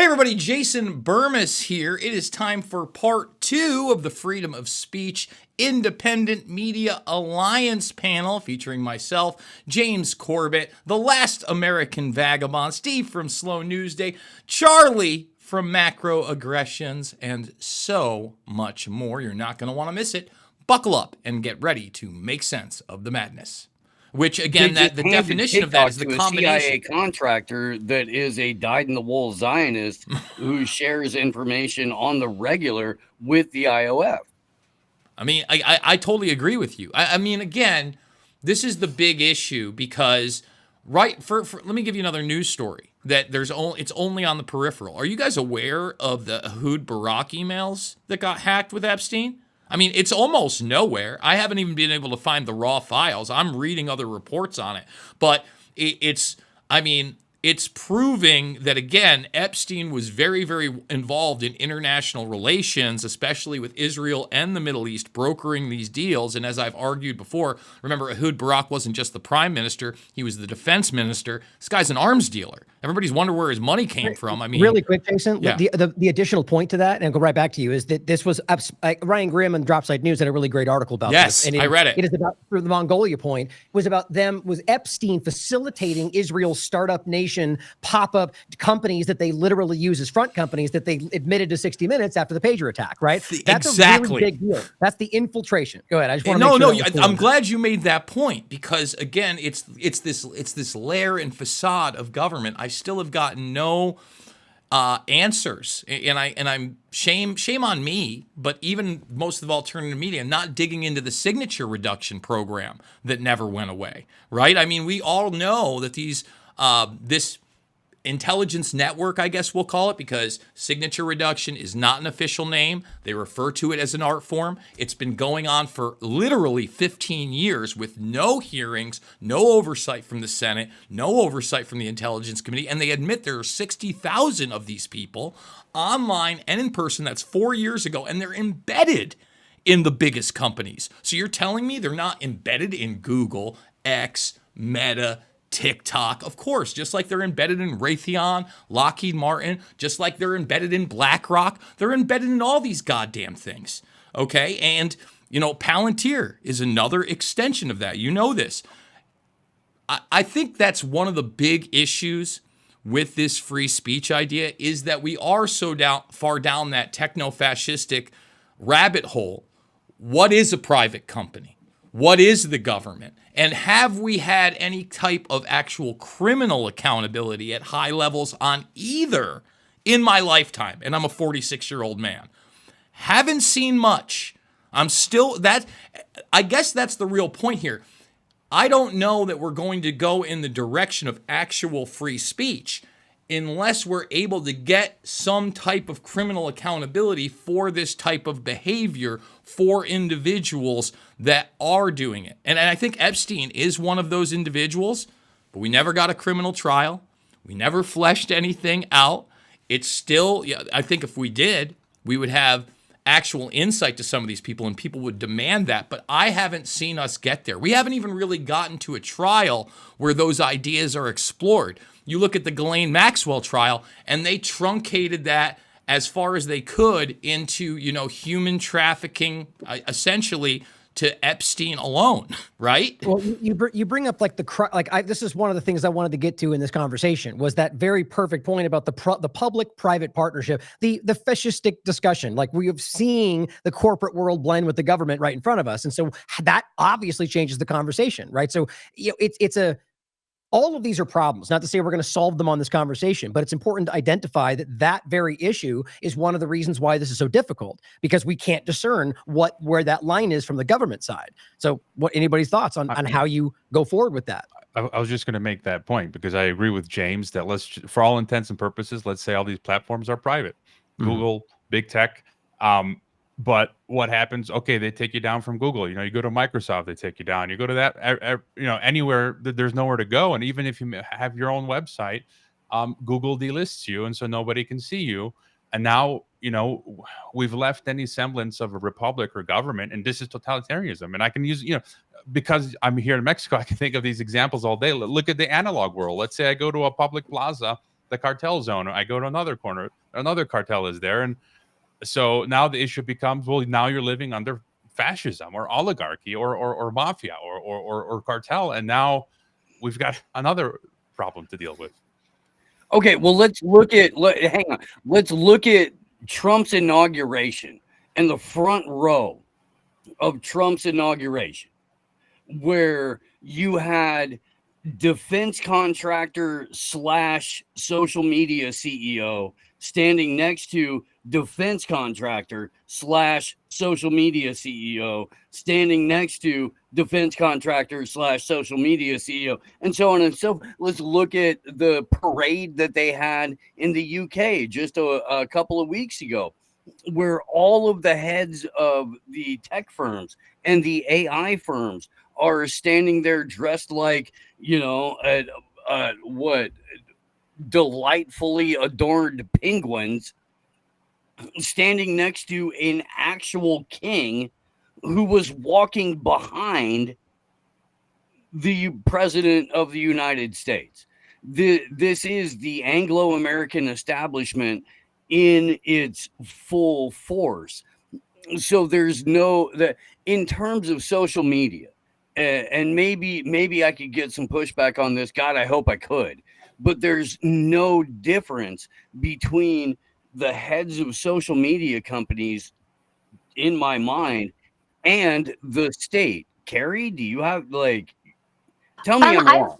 Hey everybody, Jason Bermas here. It is time for part 2 of the Freedom of Speech Independent Media Alliance panel featuring myself, James Corbett, the last American vagabond, Steve from Slow News Day, Charlie from Macro Aggressions, and so much more. You're not going to want to miss it. Buckle up and get ready to make sense of the madness. Which, again, that the definition of that is the combination. CIA contractor that is a dyed-in-the-wool Zionist who shares information on the regular with the IOF. I mean, I totally agree with you. I mean, again, this is the big issue because, let me give you another news story that it's only on the peripheral. Are you guys aware of the Ehud Barak emails that got hacked with Epstein? I mean, it's almost nowhere. I haven't even been able to find the raw files. I'm reading other reports on it. But it's proving that, again, Epstein was very, very involved in international relations, especially with Israel and the Middle East, brokering these deals. And as I've argued before, remember, Ehud Barak wasn't just the prime minister. He was the defense minister. This guy's an arms dealer. Everybody's wondering where his money came from. I mean, really quick, Jason, yeah. the additional point to that, and I'll go right back to you, is that this was Ryan Grimm and Dropside News had a really great article about this. Yes, and I read it. It is about, for the Mongolia point, was Epstein facilitating Israel's startup nation pop-up companies that they literally use as front companies that they admitted to 60 Minutes after the pager attack, right? That's exactly. a really big deal. That's the infiltration. Go ahead. I just want to make sure. I'm glad you made that point because, again, it's this layer and facade of government. I still have gotten no answers, and I'm shame on me, but even most of alternative media not digging into the signature reduction program that never went away, right? I mean, we all know that this intelligence network, I guess we'll call it, because signature reduction is not an official name. They refer to it as an art form. It's been going on for literally 15 years with no hearings, no oversight from the Senate, no oversight from the Intelligence Committee, and they admit there are 60,000 of these people online and in person. That's 4 years ago, and they're embedded in the biggest companies. So you're telling me they're not embedded in Google, X, Meta, TikTok, of course, just like they're embedded in Raytheon, Lockheed Martin, just like they're embedded in BlackRock, they're embedded in all these goddamn things, okay? And, Palantir is another extension of that. You know this. I think that's one of the big issues with this free speech idea is that we are so far down that techno-fascistic rabbit hole. What is a private company? What is the government? And have we had any type of actual criminal accountability at high levels on either in my lifetime? And I'm a 46-year-old man. Haven't seen much. I guess that's the real point here. I don't know that we're going to go in the direction of actual free speech unless we're able to get some type of criminal accountability for this type of behavior for individuals that are doing it. And I think Epstein is one of those individuals, but we never got a criminal trial. We never fleshed anything out. It's still, I think if we did, we would have actual insight to some of these people and people would demand that, but I haven't seen us get there. We haven't even really gotten to a trial where those ideas are explored. You look at the Ghislaine Maxwell trial, and they truncated that as far as they could into, human trafficking, essentially to Epstein alone, right? Well, you bring up this is one of the things I wanted to get to in this conversation was that very perfect point about the public-private partnership, the fascistic discussion. Like we have seen the corporate world blend with the government right in front of us, and so that obviously changes the conversation, right? So all of these are problems, not to say we're going to solve them on this conversation, but it's important to identify that very issue is one of the reasons why this is so difficult, because we can't discern where that line is from the government side. So anybody's thoughts on how you go forward with that? I was just going to make that point because I agree with James that for all intents and purposes, let's say all these platforms are private, Google, big tech. But what happens? Okay, they take you down from Google. You go to Microsoft, they take you down. You go to that, anywhere there's nowhere to go. And even if you have your own website, Google delists you, and so nobody can see you. And now, we've left any semblance of a republic or government, and this is totalitarianism. And I can use, because I'm here in Mexico, I can think of these examples all day. Look at the analog world. Let's say I go to a public plaza the cartel zone. I go to another corner, another cartel is there. And so now the issue becomes, well, now you're living under fascism or oligarchy or mafia or cartel. And now we've got another problem to deal with. Okay, well, hang on. Let's look at Trump's inauguration and the front row of Trump's inauguration, where you had defense contractor / social media CEO standing next to defense contractor / social media CEO standing next to defense contractor / social media CEO, and so on and so forth. Let's look at the parade that they had in the UK just a couple of weeks ago, where all of the heads of the tech firms and the AI firms are standing there dressed like, what delightfully adorned penguins, standing next to an actual king who was walking behind the president of the United States. This is the Anglo-American establishment in its full force. So there's in terms of social media, and maybe I could get some pushback on this. God, I hope I could. But there's no difference between the heads of social media companies, in my mind, and the state. Carrie, do you have tell me I'm wrong?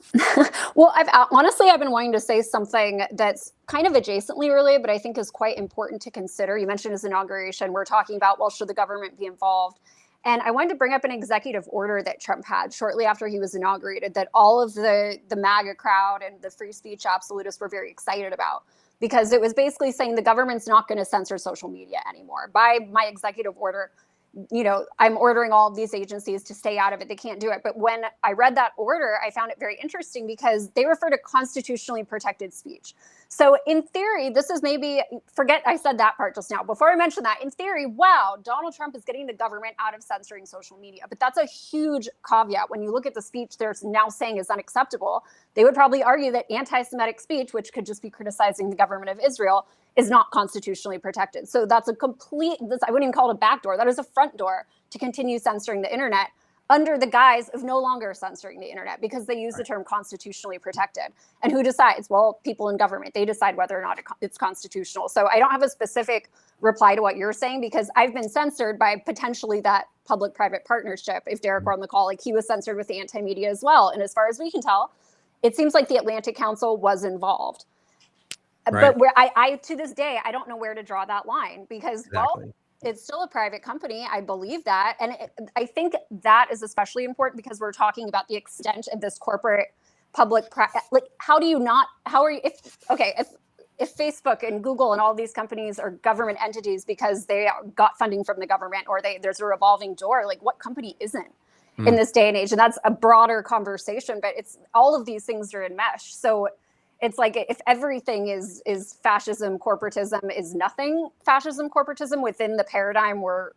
Well, I've been wanting to say something that's kind of adjacently related, but I think is quite important to consider. You mentioned his inauguration. We're talking about, well, should the government be involved? And I wanted to bring up an executive order that Trump had shortly after he was inaugurated that all of the MAGA crowd and the free speech absolutists were very excited about, because it was basically saying the government's not going to censor social media anymore. By my executive order, I'm ordering all of these agencies to stay out of it. They can't do it. But when I read that order, I found it very interesting because they refer to constitutionally protected speech. So in theory, this is forget I said that part just now. Before I mention that, in theory, wow, Donald Trump is getting the government out of censoring social media. But that's a huge caveat. When you look at the speech they're now saying is unacceptable, they would probably argue that anti-Semitic speech, which could just be criticizing the government of Israel, is not constitutionally protected. So that's I wouldn't even call it a backdoor. That is a front door to continue censoring the internet under the guise of no longer censoring the internet, because they use the term constitutionally protected. And who decides? Well, people in government, they decide whether or not it's constitutional. So I don't have a specific reply to what you're saying, because I've been censored by potentially that public-private partnership. If Derek were on the call, he was censored with the anti-media as well. And as far as we can tell, it seems like the Atlantic Council was involved. Right. But where I to this day, I don't know where to draw that line, because, well, it's still a private company. I believe that. And I think that is especially important because we're talking about the extent of this corporate public, if Facebook and Google and all these companies are government entities because they got funding from the government, or there's a revolving door, what company isn't in this day and age? And that's a broader conversation, but it's all of these things are enmeshed. So it's like, if everything is fascism, corporatism is nothing fascism, corporatism within the paradigm we're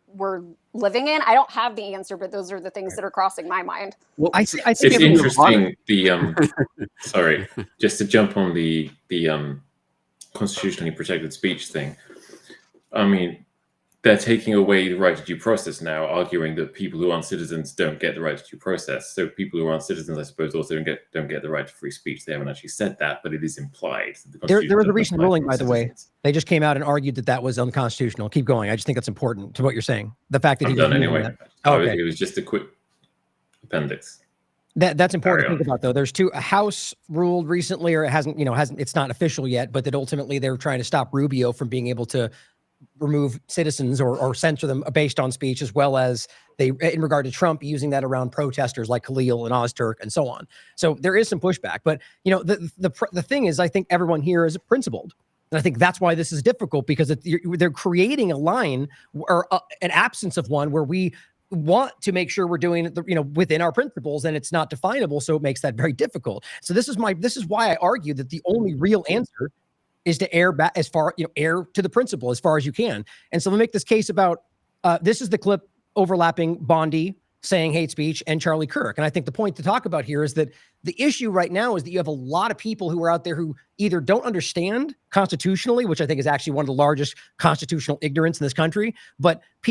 living in. I don't have the answer, but those are the things that are crossing my mind. Well, I see it's interesting. Sorry, just to jump on the constitutionally protected speech thing. I mean, they're taking away the right to due process now, arguing that people who aren't citizens don't get the right to due process. So people who aren't citizens, I suppose, also don't get the right to free speech. They haven't actually said that, but it is implied. There was a recent ruling, by the way. They just came out and argued that was unconstitutional. Keep going. I just think that's important to what you're saying. The fact that I'm done anyway. Okay. It was just a quick appendix. That's important to think about, though. There's a House ruled recently, or it hasn't. It's not official yet, but that ultimately they're trying to stop Rubio from being able to remove citizens or censor them based on speech, as well as in regard to Trump, using that around protesters like Khalil and Ozturk and so on. So there is some pushback, but the thing is, I think everyone here is principled. And I think that's why this is difficult, because they're creating a line or an absence of one where we want to make sure we're doing it, within our principles, and it's not definable. So it makes that very difficult. So this is why I argue that the only real answer is to err to the principle as far as you can. And so let me make this case about, this is the clip overlapping Bondi saying hate speech and Charlie Kirk. And I think the point to talk about here is that the issue right now is that you have a lot of people who are out there who either don't understand constitutionally, which I think is actually one of the largest constitutional ignorance in this country,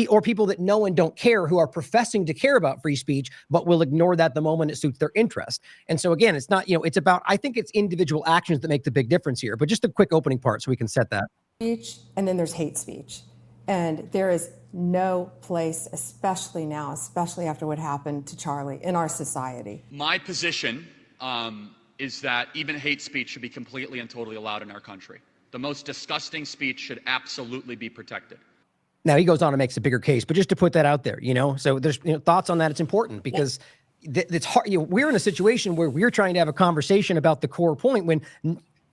or people that know and don't care who are professing to care about free speech, but will ignore that the moment it suits their interest. And so again, it's not, it's about, I think it's individual actions that make the big difference here. But just a quick opening part so we can set that. Speech, and then there's hate speech. And there is no place, especially now, especially after what happened to Charlie in our society. My position is that even hate speech should be completely and totally allowed in our country. The most disgusting speech should absolutely be protected. Now he goes on and makes a bigger case, but just to put that out there, so there's thoughts on that. It's important because it's hard. We're in a situation where we're trying to have a conversation about the core point when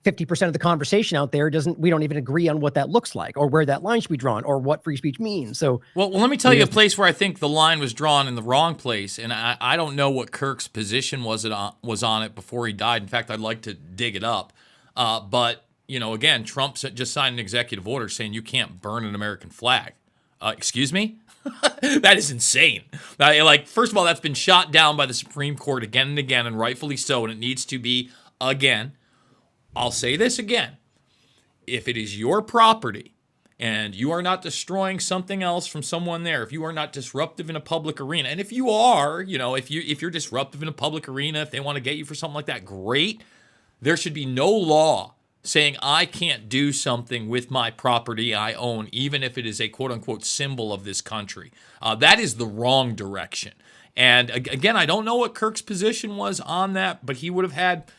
50% of the conversation out there we don't even agree on what that looks like or where that line should be drawn or what free speech means. So, well, let me tell you a place where I think the line was drawn in the wrong place. And I don't know what Kirk's position was on it before he died. In fact, I'd like to dig it up. But, again, Trump just signed an executive order saying you can't burn an American flag. Excuse me? That is insane. First of all, that's been shot down by the Supreme Court again and again, and rightfully so. And it needs to be again. I'll say this again. If it is your property and you are not destroying something else from someone there, if you are not disruptive in a public arena, and if you are, if you're disruptive in a public arena, if they want to get you for something like that, great. There should be no law saying I can't do something with my property I own, even if it is a quote-unquote symbol of this country. That is the wrong direction. And again, I don't know what Kirk's position was on that, but he would have had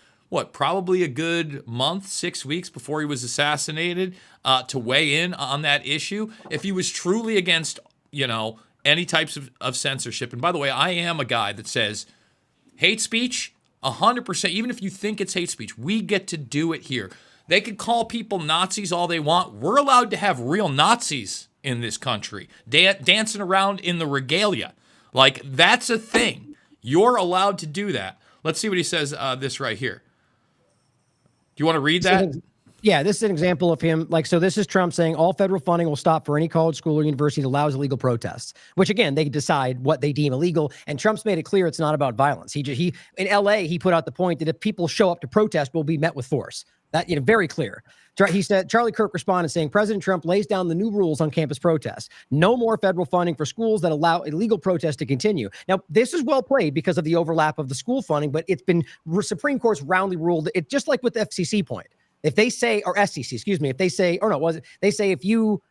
probably a good month, 6 weeks before he was assassinated to weigh in on that issue. If he was truly against, any types of censorship. And by the way, I am a guy that says hate speech, 100%, even if you think it's hate speech, we get to do it here. They could call people Nazis all they want. We're allowed to have real Nazis in this country, dancing around in the regalia. That's a thing. You're allowed to do that. Let's see what he says this right here. Do you want to read that? Yeah, this is an example of him. So this is Trump saying all federal funding will stop for any college, school, or university that allows illegal protests, which again, they decide what they deem illegal. And Trump's made it clear it's not about violence. He in LA, he put out the point that if people show up to protest, will be met with force. That, very clear. He said, Charlie Kirk responded saying, President Trump lays down the new rules on campus protests. No more federal funding for schools that allow illegal protests to continue. Now, this is well played because of the overlap of the school funding, but it's been Supreme Court's roundly ruled it, just like with the FCC point. If they say, or SEC, excuse me, if they say, they say if you,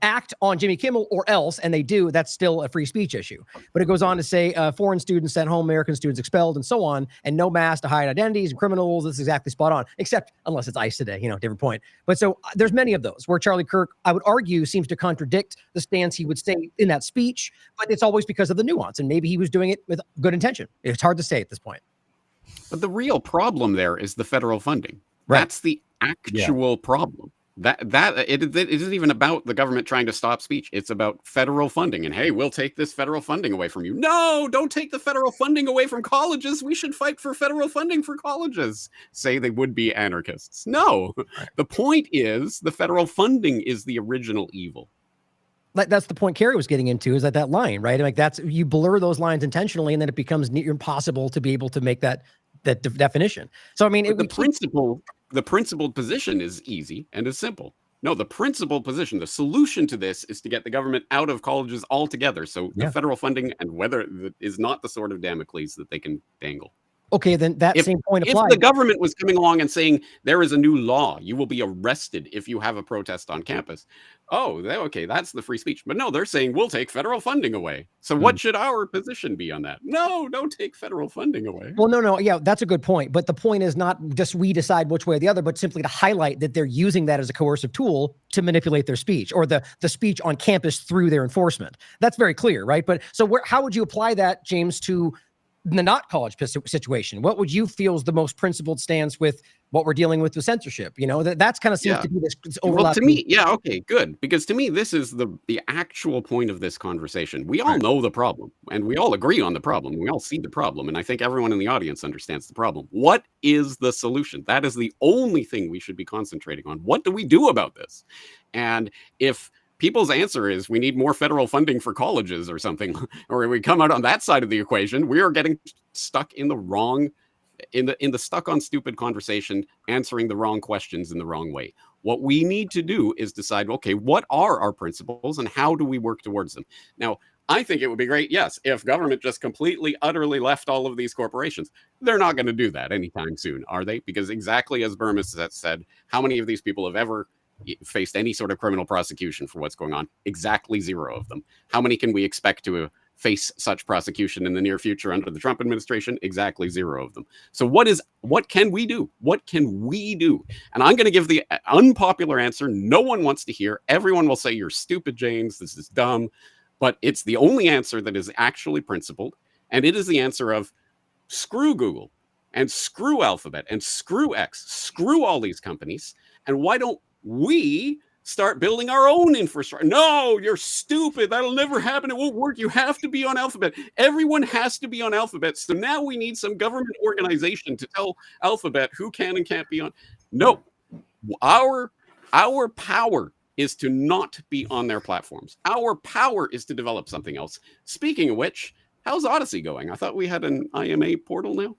act on Jimmy Kimmel or else, and they do, that's still a free speech issue. But it goes on to say foreign students sent home, American students expelled, and so on, and no mask to hide identities and criminals. This is exactly spot on, except unless it's ICE today, different point. But so there's many of those where Charlie Kirk, I would argue, seems to contradict the stance he would say in that speech, but it's always because of the nuance, and maybe he was doing it with good intention. It's hard to say at this point. But the real problem there is the federal funding. Right. That's the actual problem. It isn't even about the government trying to stop speech. It's about federal funding. And hey, we'll take this federal funding away from you. No, don't take the federal funding away from colleges. We should fight for federal funding for colleges. Say they would be anarchists. No, the point is the federal funding is the original evil. That's the point Carrie was getting into, is that line, right? That's, you blur those lines intentionally, and then it becomes near impossible to be able to make that definition. So, the principled position is easy and is simple. No, the principled position, the solution to this is to get the government out of colleges altogether. So the federal funding and whether is not the sort of Damocles that they can dangle. Okay, then same point applies. If the government was coming along and saying there is a new law, you will be arrested if you have a protest on campus. Oh, okay, that's the free speech. But no, they're saying we'll take federal funding away. So what should our position be on that? No, don't take federal funding away. Well, no, yeah, that's a good point. But the point is not just we decide which way or the other, but simply to highlight that they're using that as a coercive tool to manipulate their speech, or the speech on campus through their enforcement. That's very clear, right? But so how would you apply that, James, to the not college situation? What would you feel is the most principled stance with what we're dealing with censorship? That's kind of seems to be this overlap. Well, to me, okay, good. Because to me, this is the actual point of this conversation. We all know the problem, and we all agree on the problem. We all see the problem, and I think everyone in the audience understands the problem. What is the solution? That is the only thing we should be concentrating on. What do we do about this? And if people's answer is we need more federal funding for colleges or something, or we come out on that side of the equation, we are getting stuck in the wrong, in the stuck on stupid conversation, answering the wrong questions in the wrong way. What we need to do is decide, okay, what are our principles and how do we work towards them? Now, I think it would be great, yes, if government just completely, utterly left all of these corporations. They're not going to do that anytime soon, are they? Because exactly as Bermas said, how many of these people have ever faced any sort of criminal prosecution for what's going on? Exactly 0 of them. How many can we expect to face such prosecution in the near future under the Trump administration? Exactly 0 of them. So what can we do? What can we do? And I'm going to give the unpopular answer no one wants to hear. Everyone will say, you're stupid, James. This is dumb. But it's the only answer that is actually principled. And it is the answer of screw Google and screw Alphabet and screw X, screw all these companies. And why don't we start building our own infrastructure? No, you're stupid. That'll never happen. It won't work. You have to be on Alphabet. Everyone has to be on Alphabet. So now we need some government organization to tell Alphabet who can and can't be on. No, our power is to not be on their platforms. Our power is to develop something else. Speaking of which, how's Odyssey going? I thought we had an IMA portal now.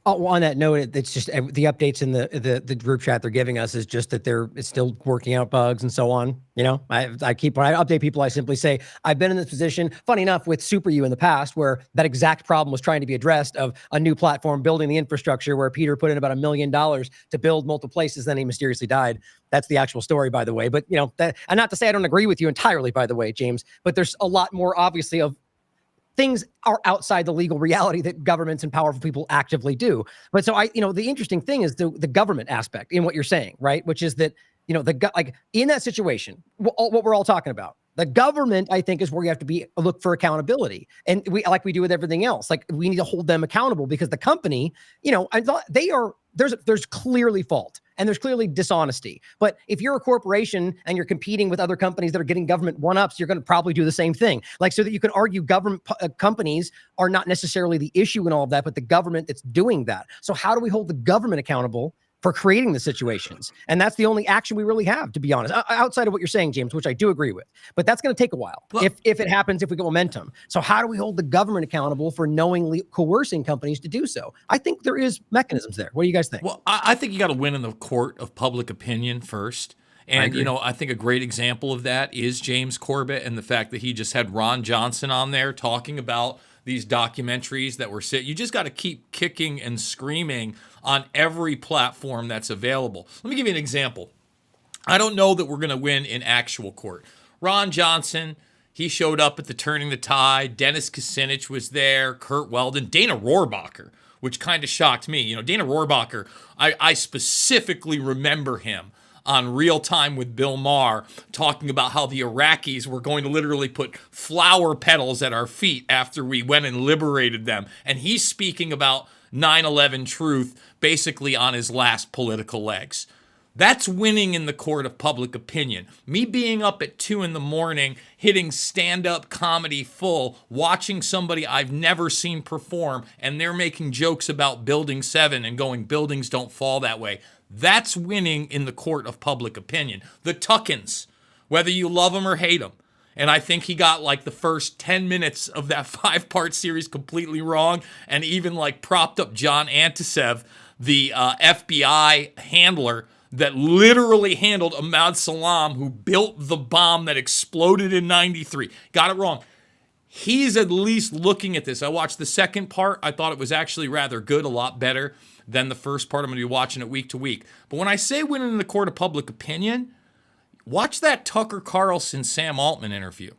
Oh, well, on that note, it's just the updates in the group chat they're giving us is just that it's still working out bugs and so on. You know, when I update people, I simply say, I've been in this position, funny enough, with Super U in the past, where that exact problem was trying to be addressed, of a new platform, building the infrastructure, where Peter put in about $1 million to build multiple places, then he mysteriously died. That's the actual story, by the way. But, you know, and not to say I don't agree with you entirely, by the way, James, but there's a lot more, obviously, of things are outside the legal reality that governments and powerful people actively do. But so the interesting thing is the government aspect in what you're saying, right? Which is that, like in that situation, what we're all talking about, the government, I think, is where you have to look for accountability. And like we do with everything else, like we need to hold them accountable, because the company, there's clearly fault and there's clearly dishonesty. But if you're a corporation and you're competing with other companies that are getting government one-ups, you're going to probably do the same thing. Like, so that you can argue government companies are not necessarily the issue in all of that, but the government that's doing that. So how do we hold the government accountable for creating the situations? And that's the only action we really have, to be honest, outside of what you're saying, James, which I do agree with. But that's going to take a while, if it happens, if we get momentum. So how do we hold the government accountable for knowingly coercing companies to do so? I think there is mechanisms there. What do you guys think? Well, I think you got to win in the court of public opinion first. And, I think a great example of that is James Corbett, and the fact that he just had Ron Johnson on there talking about these documentaries that were you just got to keep kicking and screaming on every platform that's available. Let me give you an example. I don't know that we're going to win in actual court. Ron Johnson, he showed up at the Turning the Tide. Dennis Kucinich was there. Kurt Weldon. Dana Rohrabacher, which kind of shocked me. Dana Rohrabacher, I specifically remember him on Real Time with Bill Maher talking about how the Iraqis were going to literally put flower petals at our feet after we went and liberated them. And he's speaking about 9/11 truth basically on his last political legs. That's winning in the court of public opinion. Me being up at 2 a.m, hitting stand-up comedy full, watching somebody I've never seen perform, and they're making jokes about Building 7 and going, buildings don't fall that way. That's winning in the court of public opinion. The Tuckins, whether you love them or hate them. And I think he got like the first 10 minutes of that 5-part series completely wrong, and even like propped up John Antisev, the FBI handler that literally handled Ahmad Salam, who built the bomb that exploded in 93. Got it wrong. He's at least looking at this. I watched the second part. I thought it was actually rather good, a lot better than the first part. I'm going to be watching it week to week. But when I say winning in the court of public opinion, watch that Tucker Carlson Sam Altman interview.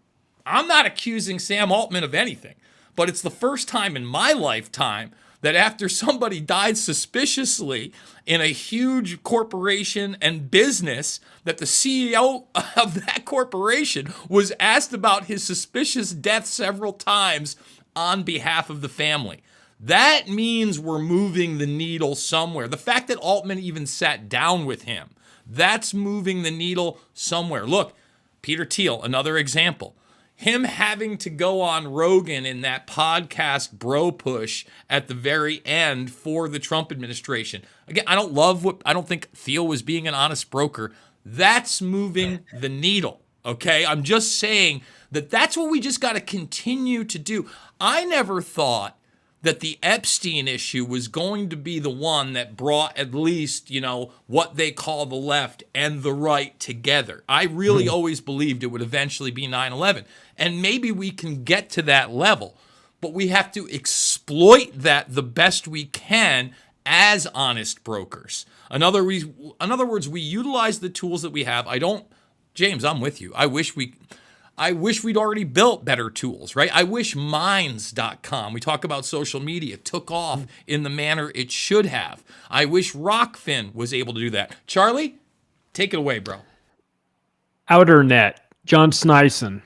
I'm not accusing Sam Altman of anything, but it's the first time in my lifetime that after somebody died suspiciously in a huge corporation and business, that the CEO of that corporation was asked about his suspicious death several times on behalf of the family. That means we're moving the needle somewhere. The fact that Altman even sat down with him, that's moving the needle somewhere. Look, Peter Thiel, another example. Him having to go on Rogan in that podcast bro push at the very end for the Trump administration. Again, I don't think Thiel was being an honest broker. That's moving the needle. Okay, I'm just saying that that's what we just got to continue to do. I never thought that the Epstein issue was going to be the one that brought at least, what they call the left and the right together. I really always believed it would eventually be 9/11. And maybe we can get to that level, but we have to exploit that the best we can as honest brokers. In other words, we utilize the tools that we have. James, I'm with you. I wish we'd already built better tools, right? I wish Minds.com, we talk about social media, took off in the manner it should have. I wish Rockfin was able to do that. Charlie, take it away, bro. Outernet, John Sneisen.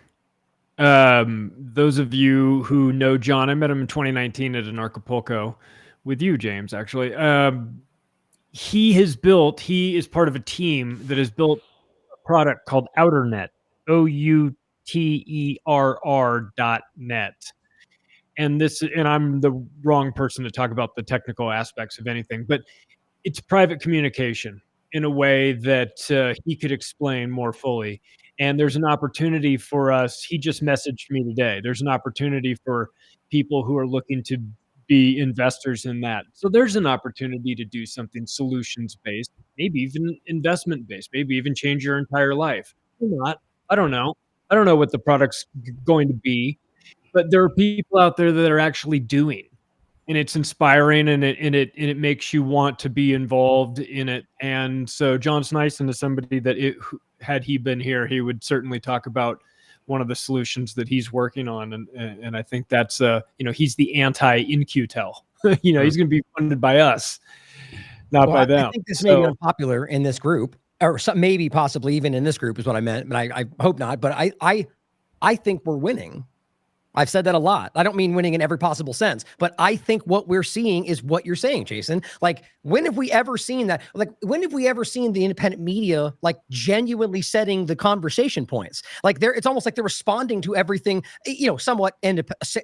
Those of you who know John, I met him in 2019 at an Acapulco with you, James, actually. He is part of a team that has built a product called Outernet, OUTERR.net. And I'm the wrong person to talk about the technical aspects of anything, but it's private communication in a way that he could explain more fully. And there's an opportunity for us. He just messaged me today. There's an opportunity for people who are looking to be investors in that. So there's an opportunity to do something solutions-based, maybe even investment-based, maybe even change your entire life. Or not. I don't know. I don't know what the product's going to be, but there are people out there that are actually doing, and it's inspiring, and it makes you want to be involved in it. And so John Sneisen is somebody that had he been here, he would certainly talk about one of the solutions that he's working on. And I think that's, he's the anti-InQtel. He's going to be funded by us, not by them. I think this may be unpopular in this group, or maybe possibly even in this group is what I meant, but I hope not. But I think we're winning. I've said that a lot. I don't mean winning in every possible sense, but I think what we're seeing is what you're saying, Jason. Like, when have we ever seen that? Like, when have we ever seen the independent media, like, genuinely setting the conversation points? Like, it's almost like they're responding to everything, somewhat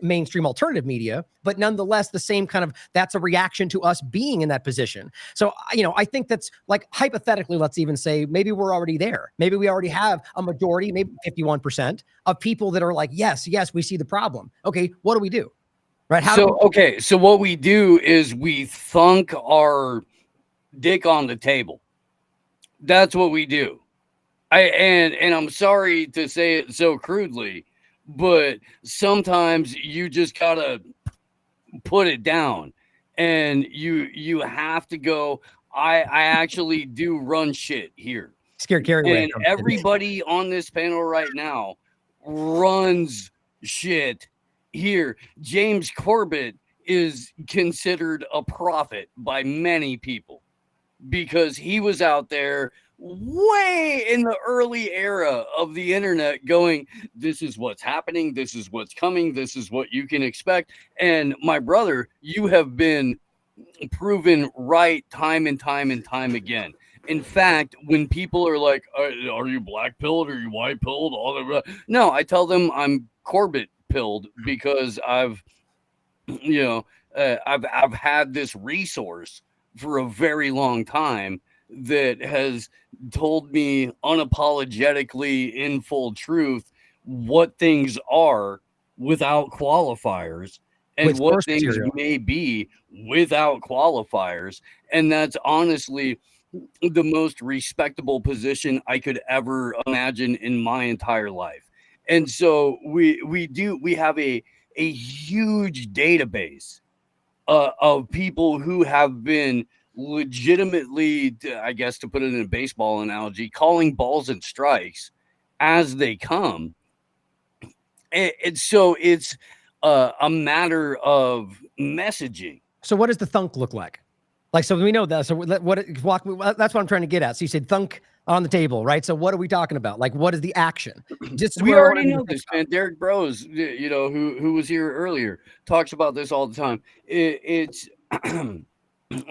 mainstream alternative media, but nonetheless, the same kind of, that's a reaction to us being in that position. So, I think that's, like, hypothetically, let's even say, maybe we're already there. Maybe we already have a majority, maybe 51% of people that are like, yes, we see the problem. Okay, what do we do? Right? So what we do is we thunk our dick on the table. That's what we do. And I'm sorry to say it so crudely, but sometimes you just gotta put it down, and you have to go, I actually do run shit here. Scared carry away. And everybody on this panel right now runs shit here. James Corbett is considered a prophet by many people because he was out there way in the early era of the internet going, this is what's happening, this is what's coming, this is what you can expect. And my brother, you have been proven right time and time and time again. In fact, when people are like, are you black pilled? Are you white pilled? All that. No, I tell them I'm Corbett pilled because I've had this resource for a very long time that has told me unapologetically in full truth what things are without qualifiers and what things may be without qualifiers. And that's honestly the most respectable position I could ever imagine in my entire life. And so we have a huge database of people who have been legitimately, I guess, to put it in a baseball analogy, calling balls and strikes as they come. And so it's a matter of messaging. So what does the thunk look like? Like, so we know that. So that's what I'm trying to get at. So you said thunk on the table, right? So what are we talking about? Like, what is the action? We already know this, man. Derek Bros, who was here earlier, talks about this all the time. It's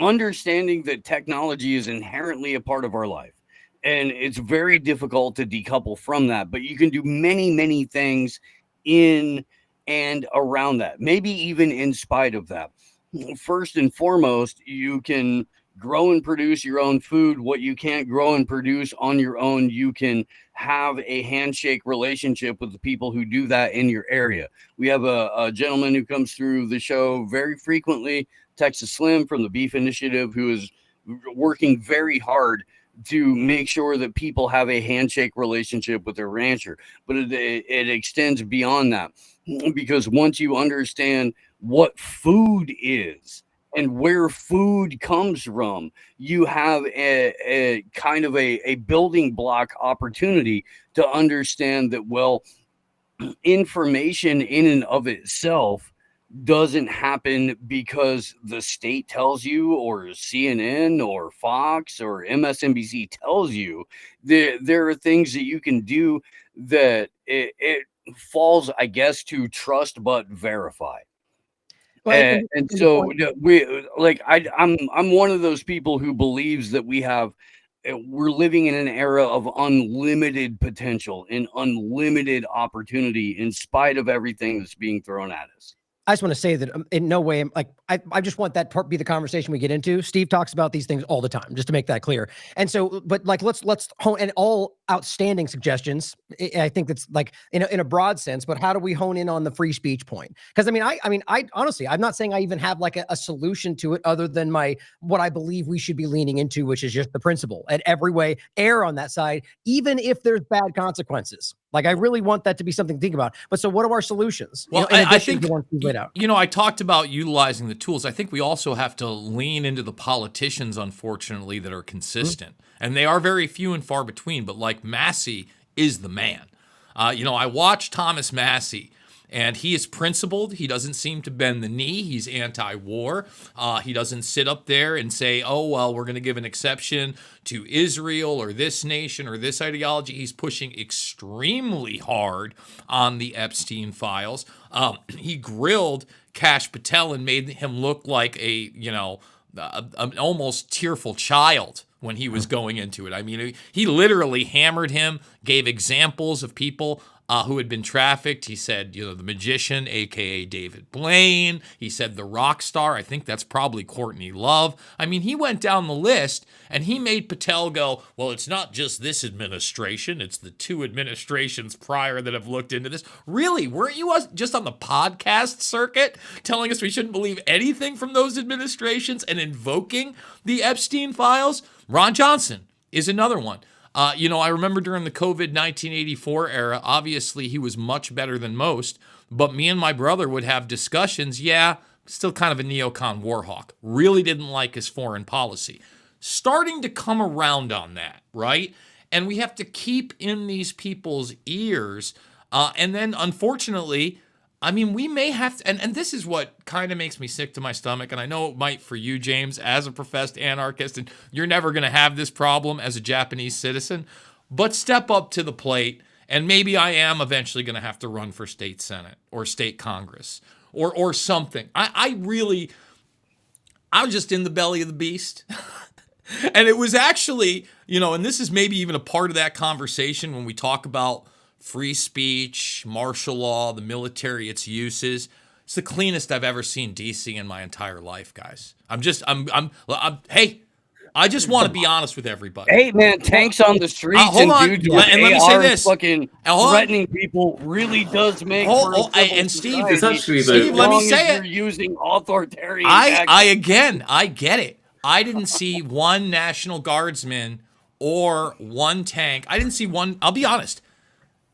understanding that technology is inherently a part of our life. And it's very difficult to decouple from that. But you can do many, many things in and around that, maybe even in spite of that. First and foremost, you can grow and produce your own food. What you can't grow and produce on your own, you can have a handshake relationship with the people who do that in your area. We have a gentleman who comes through the show very frequently, Texas Slim from the Beef Initiative, who is working very hard to make sure that people have a handshake relationship with their rancher. But it extends beyond that, because once you understand what food is and where food comes from, you have a kind of a building block opportunity to understand that, well, information in and of itself doesn't happen because the state tells you, or CNN or Fox or MSNBC tells you. There are things that you can do that it falls, I guess, to trust but verify. Well, And so we like I'm one of those people who believes that we're living in an era of unlimited potential and unlimited opportunity in spite of everything that's being thrown at us. I just want to say that in no way, I just want that part be the conversation we get into. Steve talks about these things all the time, just to make that clear. And so, but like, let's hone, and all outstanding suggestions. I think that's like in a broad sense, but how do we hone in on the free speech point? Because I honestly, I'm not saying I even have like a solution to it other than what I believe we should be leaning into, which is just the principle and every way err on that side, even if there's bad consequences. Like, I really want that to be something to think about. But so what are our solutions? Well, I think the ones we laid out. I talked about utilizing the tools. I think we also have to lean into the politicians, unfortunately, that are consistent. And they are very few and far between, but like Massey is the man. I watched Thomas Massey, and he is principled. He doesn't seem to bend the knee. He's anti-war. He doesn't sit up there and say, oh, well, we're going to give an exception to Israel or this nation or this ideology. He's pushing extremely hard on the Epstein files. He grilled Kash Patel and made him look like an almost tearful child when he was going into it. I mean, he literally hammered him, gave examples of people who had been trafficked. He said, the magician, a.k.a. David Blaine. He said the rock star. I think that's probably Courtney Love. I mean, he went down the list, and he made Patel go, well, it's not just this administration. It's the two administrations prior that have looked into this. Really? Weren't you just on the podcast circuit telling us we shouldn't believe anything from those administrations and invoking the Epstein files? Ron Johnson is another one. I remember during the COVID 1984 era, obviously he was much better than most, but me and my brother would have discussions. Yeah, still kind of a neocon war hawk. Really didn't like his foreign policy. Starting to come around on that, right? And we have to keep in these people's ears. And then, unfortunately, we may have to, and this is what kind of makes me sick to my stomach, and I know it might for you, James, as a professed anarchist, and you're never going to have this problem as a Japanese citizen, but step up to the plate, and maybe I am eventually going to have to run for state senate or state congress or something. I was just in the belly of the beast. And it was actually, and this is maybe even a part of that conversation when we talk about free speech, martial law, the military, its uses. It's the cleanest I've ever seen DC in my entire life, guys. Hey, I just want to be honest with everybody. Hey, man, tanks on the streets hold on, dudes and let me say this. Fucking threatening people really does make and Steve, it's actually Steve, let me say it. You're using authoritarian I get it. I didn't see one National Guardsman or one tank. I didn't see one. I'll be honest.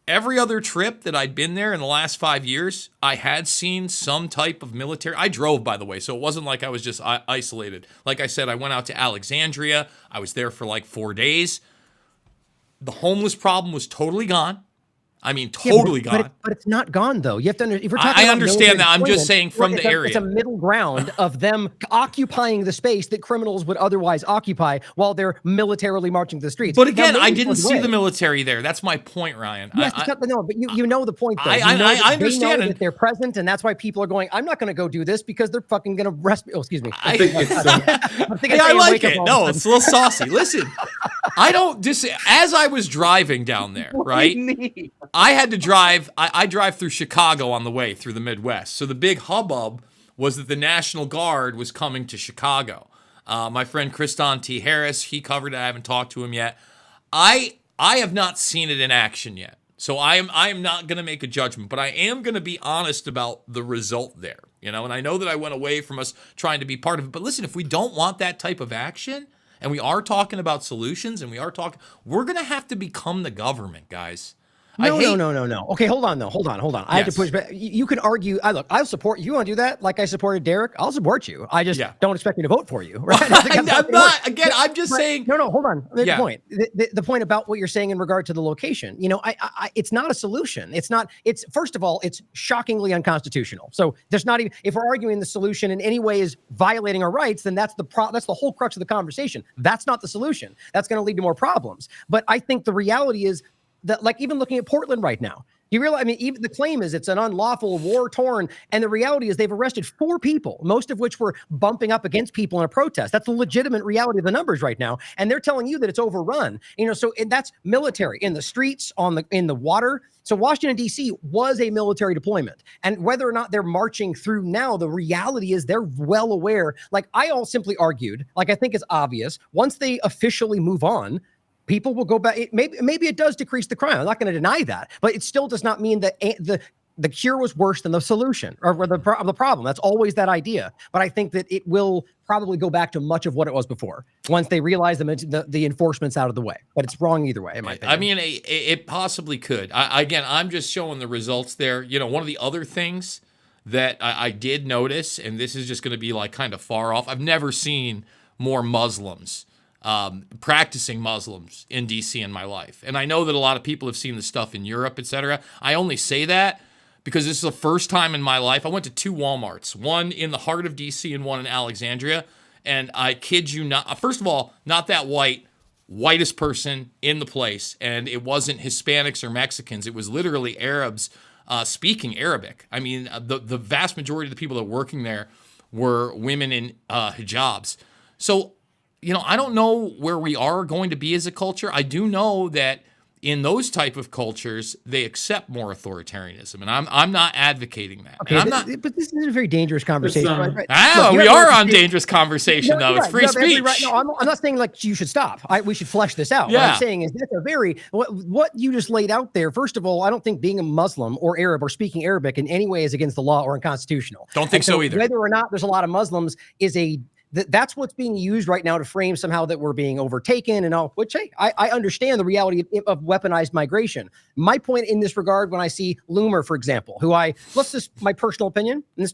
Every other trip that I'd been there in the last 5 years, I had seen some type of military. I drove, by the way, so it wasn't like I was just isolated. Like I said, I went out to Alexandria. I was there for like 4 days. The homeless problem was totally gone. Totally gone. But it's not gone, though. You have to understand. If we're talking I about understand that. I'm just saying from the area. It's a middle ground of them occupying the space that criminals would otherwise occupy while they're militarily marching to the streets. But again, I didn't see the military there. That's my point, Ryan. Yes, but you know the point, though. I understand. That they're present, and that's why people are going, I'm not going to go do this because they're fucking going to arrest me. Oh, excuse me. I like it. No, it's a little saucy. Listen, I don't as I was driving down there, right? I had to drive. I drive through Chicago on the way through the Midwest. So the big hubbub was that the National Guard was coming to Chicago. My friend Kriston T. Harris, he covered it. I haven't talked to him yet. I I have not seen it in action yet. So I am not going to make a judgment, but I am going to be honest about the result there, and I know that I went away from us trying to be part of it. But listen, if we don't want that type of action, and we are talking about solutions, and we're going to have to become the government, guys. No. Okay, hold on. I have to push back. You can argue. I'll support you. You want to do that? Like I supported Derek. I'll support you. I just don't expect me to vote for you. Right? I'm not. Again, I'm just saying. No. Hold on. The point. The point about what you're saying in regard to the location. It's not a solution. It's not. It's first of all, it's shockingly unconstitutional. So there's not even. If we're arguing the solution in any way is violating our rights, then that's the whole crux of the conversation. That's not the solution. That's going to lead to more problems. But I think the reality is that, like, even looking at Portland right now, you realize, even the claim is it's an unlawful, war-torn, and the reality is they've arrested 4 people, most of which were bumping up against people in a protest. That's the legitimate reality of the numbers right now, and they're telling you that it's overrun. So that's military in the streets, in the water. So Washington, D.C. was a military deployment, and whether or not they're marching through now, the reality is they're well aware. Like I all simply argued, like I think it's obvious, once they officially move on, people will go back. Maybe it does decrease the crime. I'm not going to deny that, but it still does not mean that the cure was worse than the solution or the problem. That's always that idea. But I think that it will probably go back to much of what it was before once they realize the enforcement's out of the way. But it's wrong either way, in my opinion. I mean, it possibly could. I'm just showing the results there. One of the other things that I did notice, and this is just going to be like kind of far off, I've never seen more Muslims. Practicing Muslims in DC in my life. And I know that a lot of people have seen the stuff in Europe, etc. I only say that because this is the first time in my life. I went to 2 Walmarts, one in the heart of DC and one in Alexandria. And I kid you not, first of all, not that whitest person in the place. And it wasn't Hispanics or Mexicans. It was literally Arabs speaking Arabic. I mean, the vast majority of the people that were working there were women in hijabs. So, I don't know where we are going to be as a culture. I do know that in those type of cultures, they accept more authoritarianism, and I'm not advocating that. Okay, but this is a very dangerous conversation. Right? Look, we are on dangerous conversation, though. It's free speech. Right. No, I'm not saying like you should stop. We should flesh this out. Yeah. What I'm saying is that's what you just laid out there. First of all, I don't think being a Muslim or Arab or speaking Arabic in any way is against the law or unconstitutional. Don't think so either. Whether or not there's a lot of Muslims is that's what's being used right now to frame somehow that we're being overtaken and all, which, hey, I understand the reality of weaponized migration. My point in this regard, when I see Loomer, for example, my personal opinion, and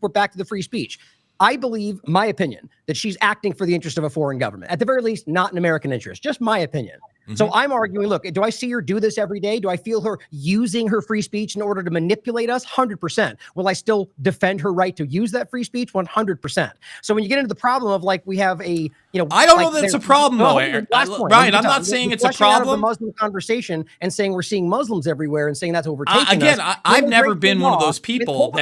we're back to the free speech. I believe, my opinion, that she's acting for the interest of a foreign government. At the very least, not an American interest. Just my opinion. Mm-hmm. So I'm arguing, look, do I see her do this every day? Do I feel her using her free speech in order to manipulate us? 100%. Will I still defend her right to use that free speech? 100%. So when you get into the problem of like, we have I don't know that's a problem, though, Aaron. Right, I'm not saying it's a problem. The Muslim conversation and saying we're seeing Muslims everywhere and saying that's overtaking us. I've never been one of those people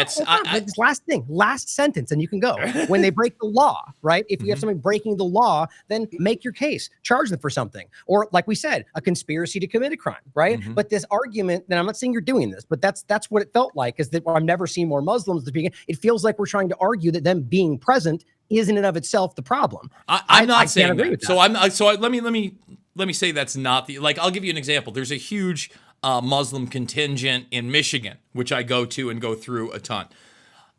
last sentence, and you can go. When they break the law, right? If you have somebody breaking the law, then make your case, charge them for something. Or like we said, a conspiracy to commit a crime, right? Mm-hmm. But this argument, and I'm not saying you're doing this, but that's what it felt like, is that I've never seen more Muslims at the beginning. It feels like we're trying to argue that them being present is in and of itself the problem. I'm not saying that. So let me say that's not I'll give you an example. There's a huge Muslim contingent in Michigan, which I go to and go through a ton.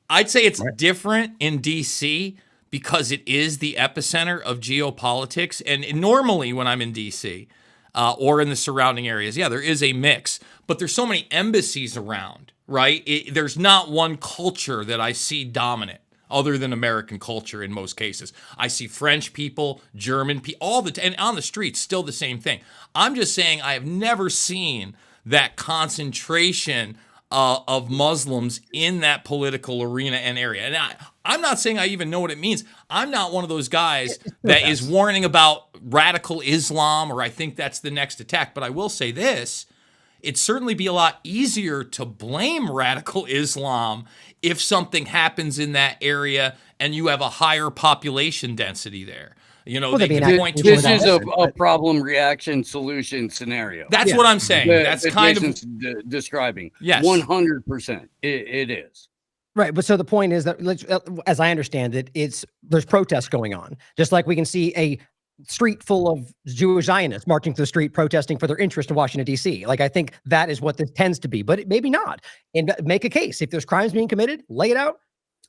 I'd say it's different in DC because it is the epicenter of geopolitics. And normally when I'm in DC or in the surrounding areas, there is a mix. But there's so many embassies around, right? There's not one culture that I see dominant other than American culture in most cases. I see French people, German people, and on the streets, still the same thing. I'm just saying I have never seen that concentration of Muslims in that political arena and area. And I'm not saying I even know what it means. I'm not one of those guys that is warning about radical Islam, or I think that's the next attack. But I will say this, it'd certainly be a lot easier to blame radical Islam if something happens in that area and you have a higher population density there. This is a problem, reaction, solution scenario. That's what I'm saying. That's kind of describing. Yes, 100%. It is. Right, but so the point is that, as I understand it, there's protests going on. Just like we can see a street full of Jewish Zionists marching through the street protesting for their interest in Washington, D.C. Like, I think that is what this tends to be, but it, maybe not. And make a case. If there's crimes being committed, lay it out.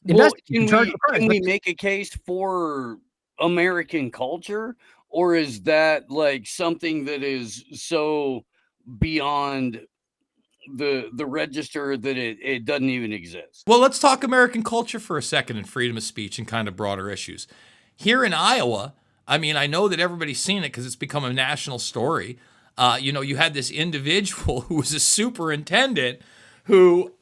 Well, Investigate, can we make a case for American culture, or is that like something that is so beyond the register that it doesn't even exist? Well, let's talk American culture for a second and freedom of speech and kind of broader issues. Here in Iowa, I mean, I know that everybody's seen it because it's become a national story. You had this individual who was a superintendent who,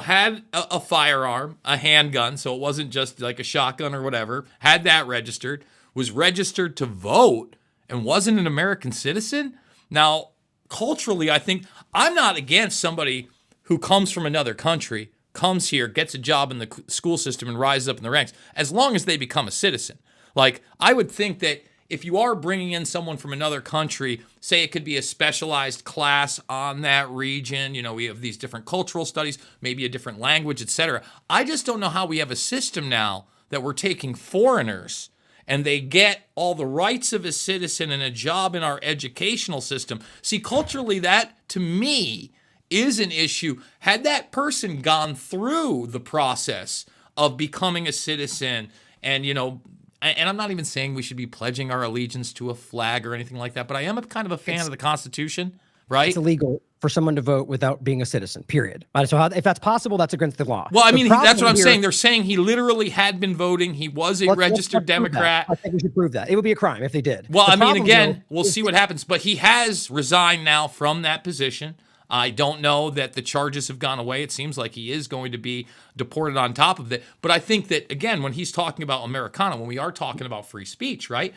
had a firearm, a handgun, so it wasn't just like a shotgun or whatever, had that registered, was registered to vote, and wasn't an American citizen. Now, culturally, I think I'm not against somebody who comes from another country, comes here, gets a job in the school system, and rises up in the ranks, as long as they become a citizen. Like, I would think that if you are bringing in someone from another country, say it could be a specialized class on that region, we have these different cultural studies, maybe a different language, etc. I just don't know how we have a system now that we're taking foreigners and they get all the rights of a citizen and a job in our educational system. See, culturally, that, to me, is an issue. Had that person gone through the process of becoming a citizen and, and I'm not even saying we should be pledging our allegiance to a flag or anything like that, but I am kind of a fan of the Constitution, right? It's illegal for someone to vote without being a citizen, period. So if that's possible, that's against the law. Well, I mean, that's what I'm saying. They're saying he literally had been voting. He was a registered let's Democrat. I think we should prove that. It would be a crime if they did. Well, I mean, again, we'll see what happens. But he has resigned now from that position. I don't know that the charges have gone away. It seems like he is going to be deported on top of it. But I think that, again, when he's talking about Americana, when we are talking about free speech, right?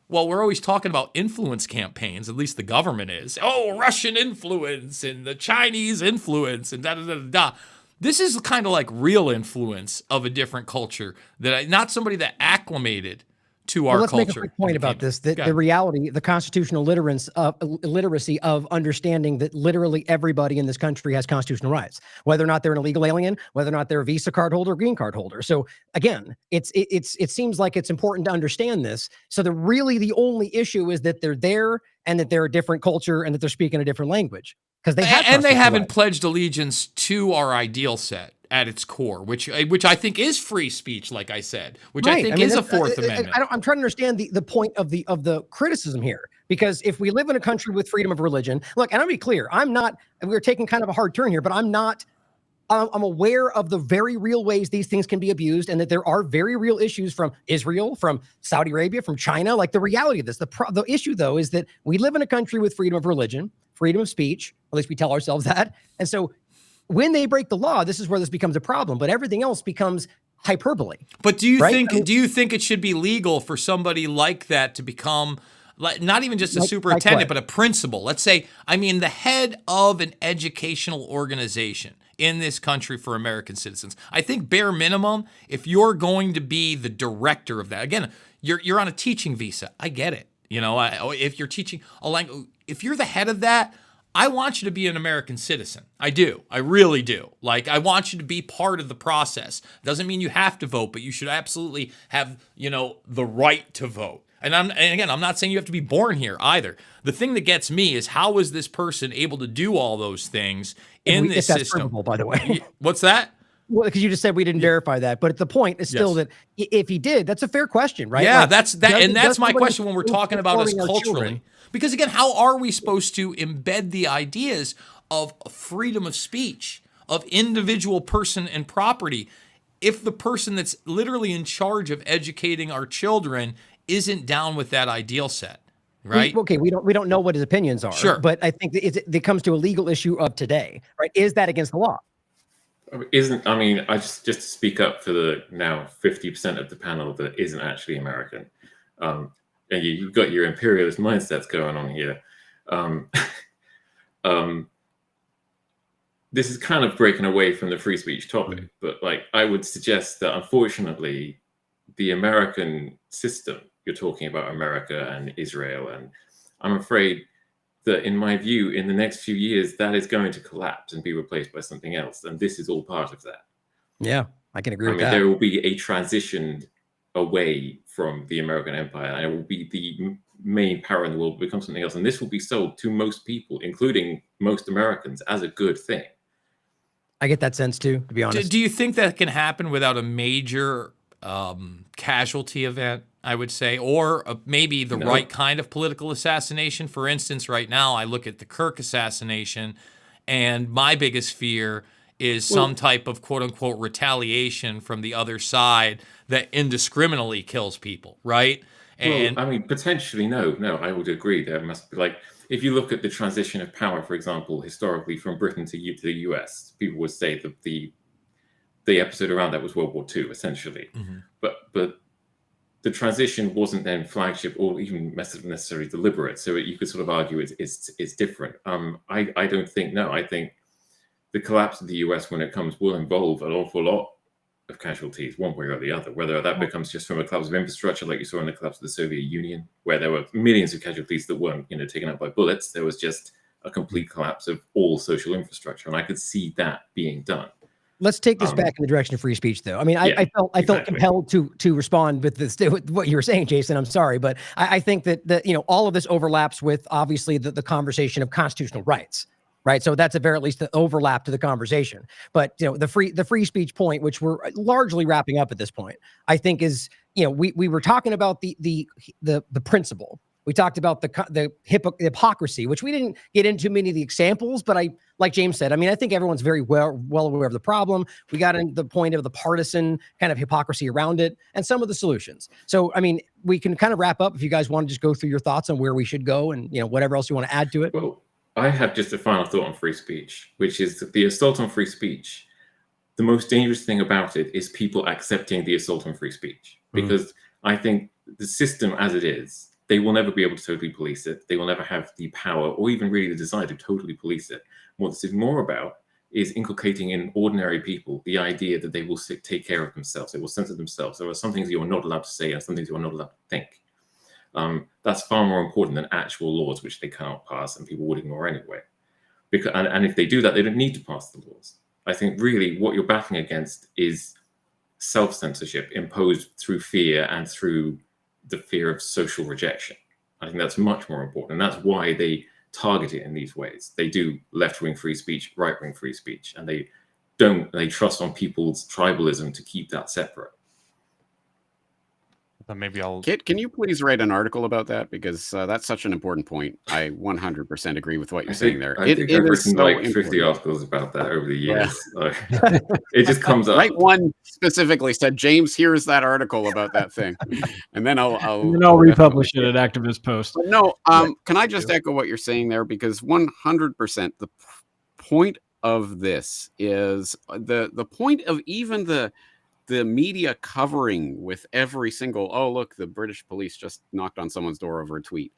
Well, we're always talking about influence campaigns, at least the government is. Oh, Russian influence and the Chinese influence and da-da-da-da-da. This is kind of like real influence of a different culture, not somebody that acclimated to our let's culture. Make a quick point about this. The reality, the constitutional literacy of understanding that literally everybody in this country has constitutional rights, whether or not they're an illegal alien, whether or not they're a Visa card holder or green card holder. So again, it seems like it's important to understand this. So the only issue is that they're there and that they're a different culture and that they're speaking a different language because they haven't pledged allegiance to our ideal set at its core, which I think is free speech, like I said, which I think is a Fourth Amendment. I'm trying to understand the point of the criticism here, because if we live in a country with freedom of religion, look, and I'll be clear, we're taking kind of a hard turn here, but I'm aware of the very real ways these things can be abused, and that there are very real issues from Israel, from Saudi Arabia, from China. Like, the reality of this, the issue though is that we live in a country with freedom of religion, freedom of speech, at least we tell ourselves that, and so when they break the law, this is where this becomes a problem, but everything else becomes hyperbole. But do you think it should be legal for somebody like that to become not even just a superintendent, but a principal? Let's say, the head of an educational organization in this country for American citizens. I think bare minimum, if you're going to be the director of that, again, you're on a teaching visa. I get it. If you're teaching a language, if you're the head of that, I want you to be an American citizen. I do. I really do. Like, I want you to be part of the process. Doesn't mean you have to vote, but you should absolutely have, the right to vote. And again, I'm not saying you have to be born here either. The thing that gets me is, how was this person able to do all those things in this system? That's provable, by the way. What's that? Well, because you just said we didn't verify that, but the point is still that if he did, that's a fair question, right? Yeah, that's my question when we're talking about us culturally. Because again, how are we supposed to embed the ideas of freedom of speech, of individual person and property, if the person that's literally in charge of educating our children isn't down with that ideal set? Right. We don't know what his opinions are. Sure. But I think it comes to a legal issue of today, right? Is that against the law? I just to speak up for the now 50% of the panel that isn't actually American. And you've got your imperialist mindsets going on here. This is kind of breaking away from the free speech topic, but I would suggest that, unfortunately, the American system, you're talking about America and Israel, and I'm afraid that, in my view, in the next few years, that is going to collapse and be replaced by something else. And this is all part of that. Yeah, I can agree with that. There will be a transition away from the American empire, and it will be main power in the world will become something else, and this will be sold to most people, including most Americans, as a good thing. I get that sense too, to be honest. Do you think that can happen without a major casualty event, I would say, or maybe the right kind of political assassination? For instance, right now, I look at the Kirk assassination, and my biggest fear is some type of quote-unquote retaliation from the other side that indiscriminately kills people, right? And well, I mean, potentially, no, I would agree. There must be, like, if you look at the transition of power, for example, historically from Britain to the US, people would say that the episode around that was World War II, essentially. But the transition wasn't then flagship or even necessarily deliberate. So you could sort of argue it's different. I don't think, I think the collapse of the US when it comes will involve an awful lot of casualties one way or the other, whether that becomes just from a collapse of infrastructure like you saw in the collapse of the Soviet Union, where there were millions of casualties that weren't taken out by bullets. There was just a complete collapse of all social infrastructure, and I could see that being done. Let's take this back in the direction of free speech, though. I mean, I felt compelled to respond with what you were saying, Jason. I'm sorry, but I think that all of this overlaps with obviously the conversation of constitutional rights. Right. So that's at very least the overlap to the conversation. But, the free speech point, which we're largely wrapping up at this point, I think is, we were talking about the principle. We talked about the hypocrisy, which we didn't get into many of the examples, but like James said, I mean, I think everyone's very well aware of the problem. We got into the point of the partisan kind of hypocrisy around it and some of the solutions. So, I mean, we can kind of wrap up if you guys want to just go through your thoughts on where we should go and, whatever else you want to add to it. Well, I have just a final thought on free speech, which is that the assault on free speech, the most dangerous thing about it is people accepting the assault on free speech. Because I think the system as it is, they will never be able to totally police it. They will never have the power or even really the desire to totally police it. What this is more about is inculcating in ordinary people the idea that they will take care of themselves. They will censor themselves. There are some things you are not allowed to say and some things you are not allowed to think. That's far more important than actual laws, which they cannot pass and people would ignore anyway. And if they do that, they don't need to pass the laws. I think really what you're battling against is self-censorship imposed through fear and through the fear of social rejection. I think that's much more important. And that's why they target it in these ways. They do left-wing free speech, right-wing free speech, and they trust on people's tribalism to keep that separate. Maybe I'll... Kit, can you please write an article about that? Because that's such an important point. I 100% agree with what you're saying there. I think I've written like 50 articles about that over the years. Yeah. It just comes up. Write one specifically said, James, here's that article about that thing. And then I'll republish it at Activist Post. But no, can I just echo what you're saying there? Because 100% the point of this is the point of even the media covering with every single, oh, look, the British police just knocked on someone's door over a tweet.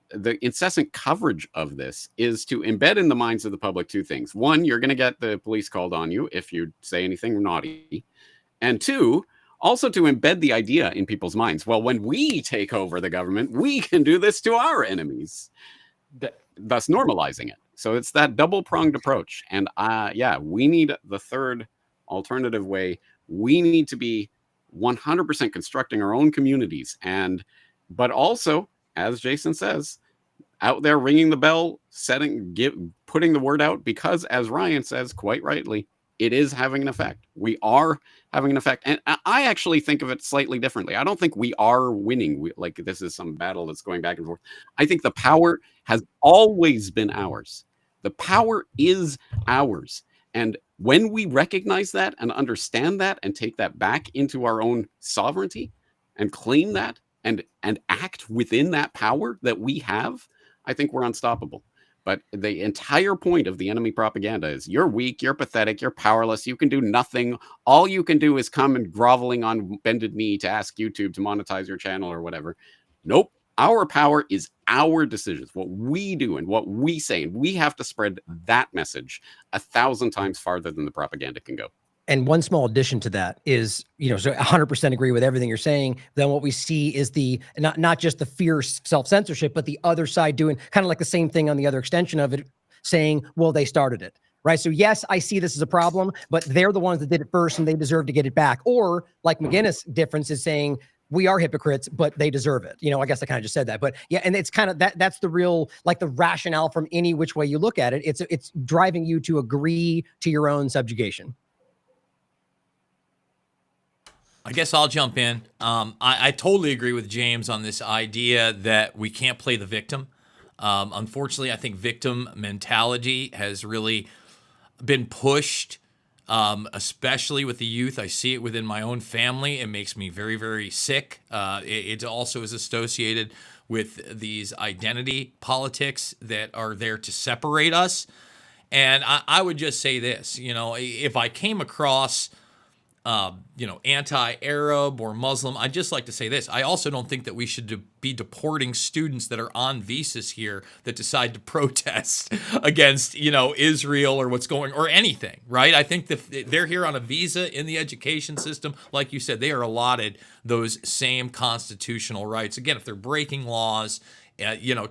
The incessant coverage of this is to embed in the minds of the public two things. One, you're going to get the police called on you if you say anything naughty. And two, also to embed the idea in people's minds. Well, when we take over the government, we can do this to our enemies, thus normalizing it. So it's that double-pronged approach. And we need the third alternative way. We need to be 100% constructing our own communities, but also, as Jason says, out there ringing the bell, putting the word out, because as Ryan says quite rightly, it is having an effect. We are having an effect, and I actually think of it slightly differently. I don't think we are winning. Like this is some battle that's going back and forth. I think the power has always been ours. The power is ours. And when we recognize that and understand that and take that back into our own sovereignty and claim that and act within that power that we have, I think we're unstoppable. But the entire point of the enemy propaganda is you're weak, you're pathetic, you're powerless, you can do nothing. All you can do is come and groveling on bended knee to ask YouTube to monetize your channel or whatever. Nope. Our power is our decisions, what we do and what we say. And we have to spread that message 1,000 times farther than the propaganda can go. And one small addition to that is, so 100% agree with everything you're saying. Then what we see is not just the fierce self-censorship, but the other side doing kind of like the same thing on the other extension of it, saying, well, they started it. Right. So, yes, I see this as a problem, but they're the ones that did it first and they deserve to get it back. Or like McGinnis difference is saying, we are hypocrites, but they deserve it. I guess I kind of just said that, but yeah. And it's kind of that's the real, like, the rationale from any which way you look at it. It's driving you to agree to your own subjugation. I guess I'll jump in. I totally agree with James on this idea that we can't play the victim. Unfortunately, I think victim mentality has really been pushed, especially with the youth. I see it within my own family. It makes me very, very sick. It also is associated with these identity politics that are there to separate us. And I would just say this, if I came across anti-Arab or Muslim, I'd just like to say this. I also don't think that we should be deporting students that are on visas here that decide to protest against, Israel or what's going, or anything, right? I think that they're here on a visa in the education system. Like you said, they are allotted those same constitutional rights. Again, if they're breaking laws,